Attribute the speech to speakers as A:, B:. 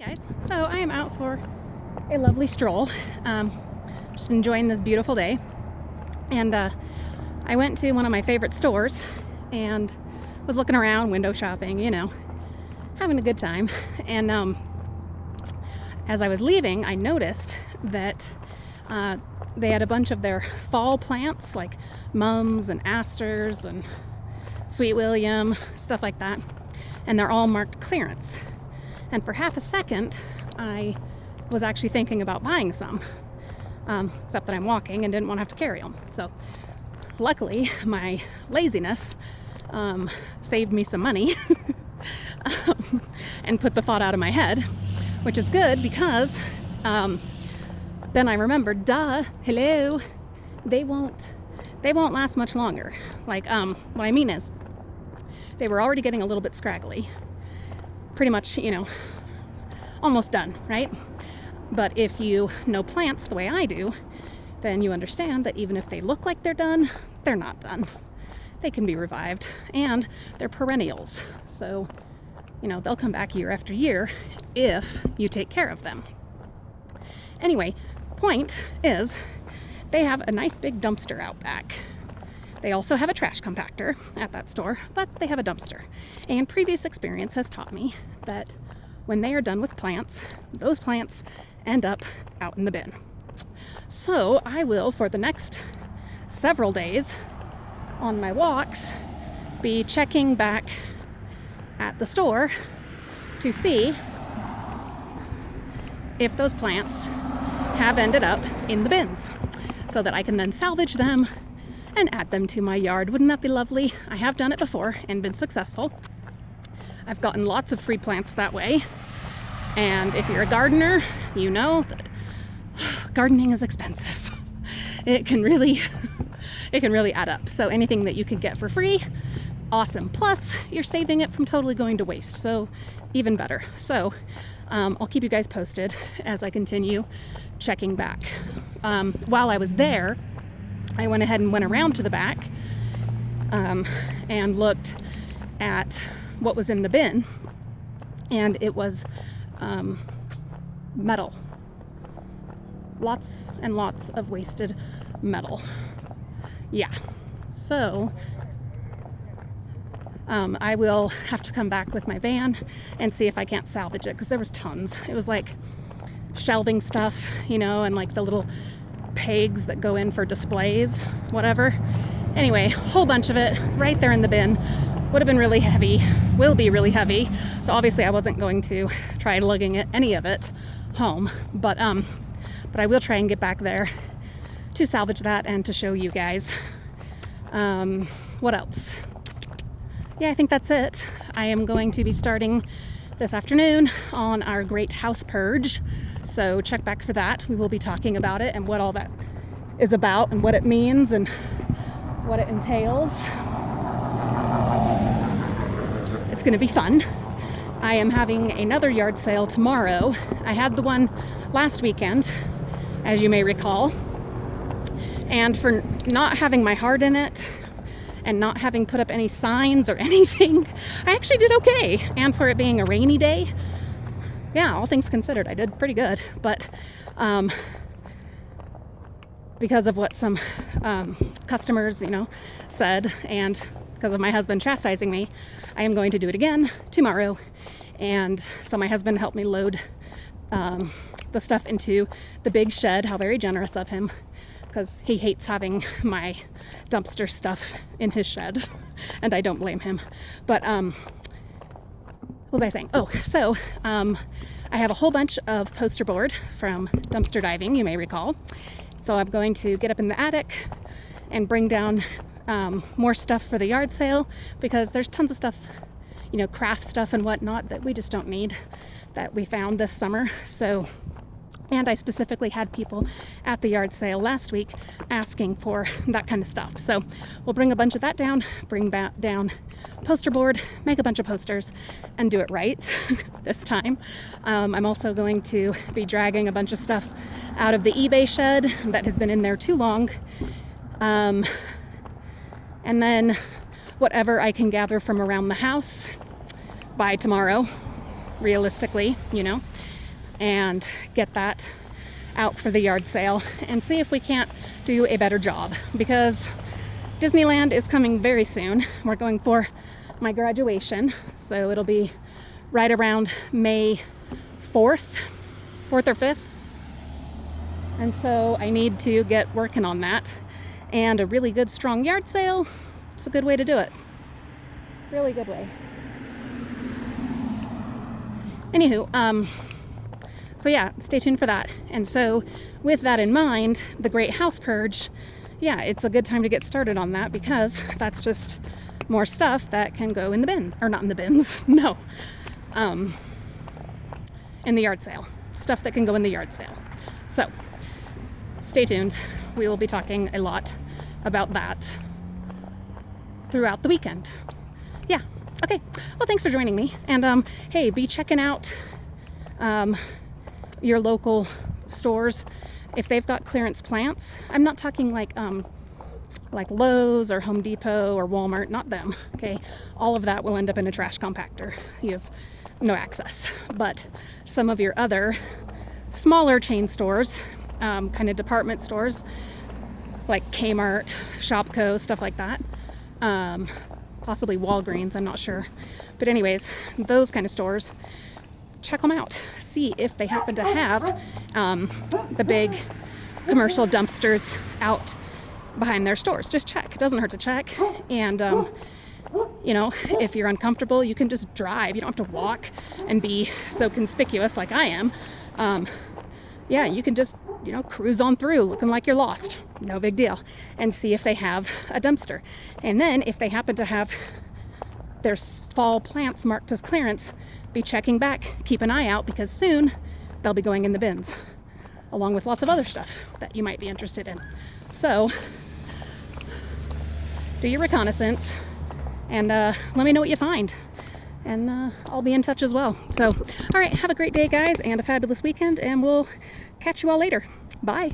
A: Guys, so I am out for a lovely stroll, just enjoying this beautiful day, and I went to one of my favorite stores and was looking around, window shopping, having a good time. And as I was leaving, I noticed that they had a bunch of their fall plants like mums and asters and sweet William, stuff like that, and they're all marked clearance. And for half a second, I was actually thinking about buying some, except that I'm walking and didn't want to have to carry them. So luckily, my laziness saved me some money and put the thought out of my head, which is good because then I remembered, hello, they won't last much longer. Like, what I mean is, they were already getting a little bit scraggly. Pretty much, almost done, right? But if you know plants the way I do, then you understand that even if they look like they're done, they're not done. They can be revived, and they're perennials. So, they'll come back year after year if you take care of them. Anyway, point is, they have a nice big dumpster out back. They also have a trash compactor at that store, but they have a dumpster. And previous experience has taught me that when they are done with plants, those plants end up out in the bin. So I will, for the next several days on my walks, be checking back at the store to see if those plants have ended up in the bins so that I can then salvage them and add them to my yard. Wouldn't that be lovely? I have done it before and been successful. I've gotten lots of free plants that way. And if you're a gardener, you know that gardening is expensive. It can really add up. So anything that you can get for free, awesome. Plus, you're saving it from totally going to waste. So even better. So I'll keep you guys posted as I continue checking back. While I was there, I went ahead and went around to the back and looked at what was in the bin, and it was metal. Lots and lots of wasted metal. Yeah. So I will have to come back with my van and see if I can't salvage it, because there was tons. It was like shelving stuff, and like the little pegs that go in for displays, whatever. Anyway, whole bunch of it right there in the bin. Would have been really heavy, will be really heavy. So obviously I wasn't going to try lugging any of it home, but I will try and get back there to salvage that and to show you guys. What else? Yeah, I think that's it. I am going to be starting this afternoon on our great house purge. So check back for that. We will be talking about it and what all that is about and what it means and what it entails. It's going to be fun. I am having another yard sale tomorrow. I had the one last weekend, as you may recall. And for not having my heart in it and not having put up any signs or anything, I actually did okay. And for it being a rainy day, yeah, all things considered, I did pretty good. But because of what some customers, said, and because of my husband chastising me, I am going to do it again tomorrow. And so my husband helped me load the stuff into the big shed. How very generous of him, because he hates having my dumpster stuff in his shed, and I don't blame him. But what was I saying? Oh, so I have a whole bunch of poster board from dumpster diving, you may recall. So I'm going to get up in the attic and bring down more stuff for the yard sale, because there's tons of stuff, craft stuff and whatnot that we just don't need, that we found this summer. So, and I specifically had people at the yard sale last week asking for that kind of stuff. So we'll bring a bunch of that down, bring back down poster board, make a bunch of posters, and do it right this time. I'm also going to be dragging a bunch of stuff out of the eBay shed that has been in there too long. And then whatever I can gather from around the house by tomorrow, realistically, and get that out for the yard sale and see if we can't do a better job, because Disneyland is coming very soon. We're going for my graduation, so it'll be right around May 4th or 5th. And so I need to get working on that. And a really good strong yard sale, it's a good way to do it. Really good way. Anywho, so yeah, stay tuned for that. And so with that in mind, the Great House Purge, yeah, it's a good time to get started on that, because that's just more stuff that can go in the bin, or not in the bins, no, in the yard sale. Stuff that can go in the yard sale. So stay tuned. We will be talking a lot about that throughout the weekend. Yeah, okay. Well, thanks for joining me. And hey, be checking out your local stores if they've got clearance plants. I'm not talking like Lowe's or Home Depot or Walmart, not them, okay? All of that will end up in a trash compactor. You have no access. But some of your other smaller chain stores, kind of department stores, like Kmart, Shopko, stuff like that, possibly Walgreens, I'm not sure. But anyways, those kind of stores, check them out. See if they happen to have the big commercial dumpsters out behind their stores. Just check. It doesn't hurt to check. And, you know, if you're uncomfortable, you can just drive. You don't have to walk and be so conspicuous like I am. Yeah, you can just, you know, cruise on through looking like you're lost. No big deal. And see if they have a dumpster. And then if they happen to have their fall plants marked as clearance, be checking back. Keep an eye out, because soon they'll be going in the bins, along with lots of other stuff that you might be interested in. So do your reconnaissance and let me know what you find. And I'll be in touch as well. So, all right, have a great day, guys, and a fabulous weekend, and we'll catch you all later. Bye.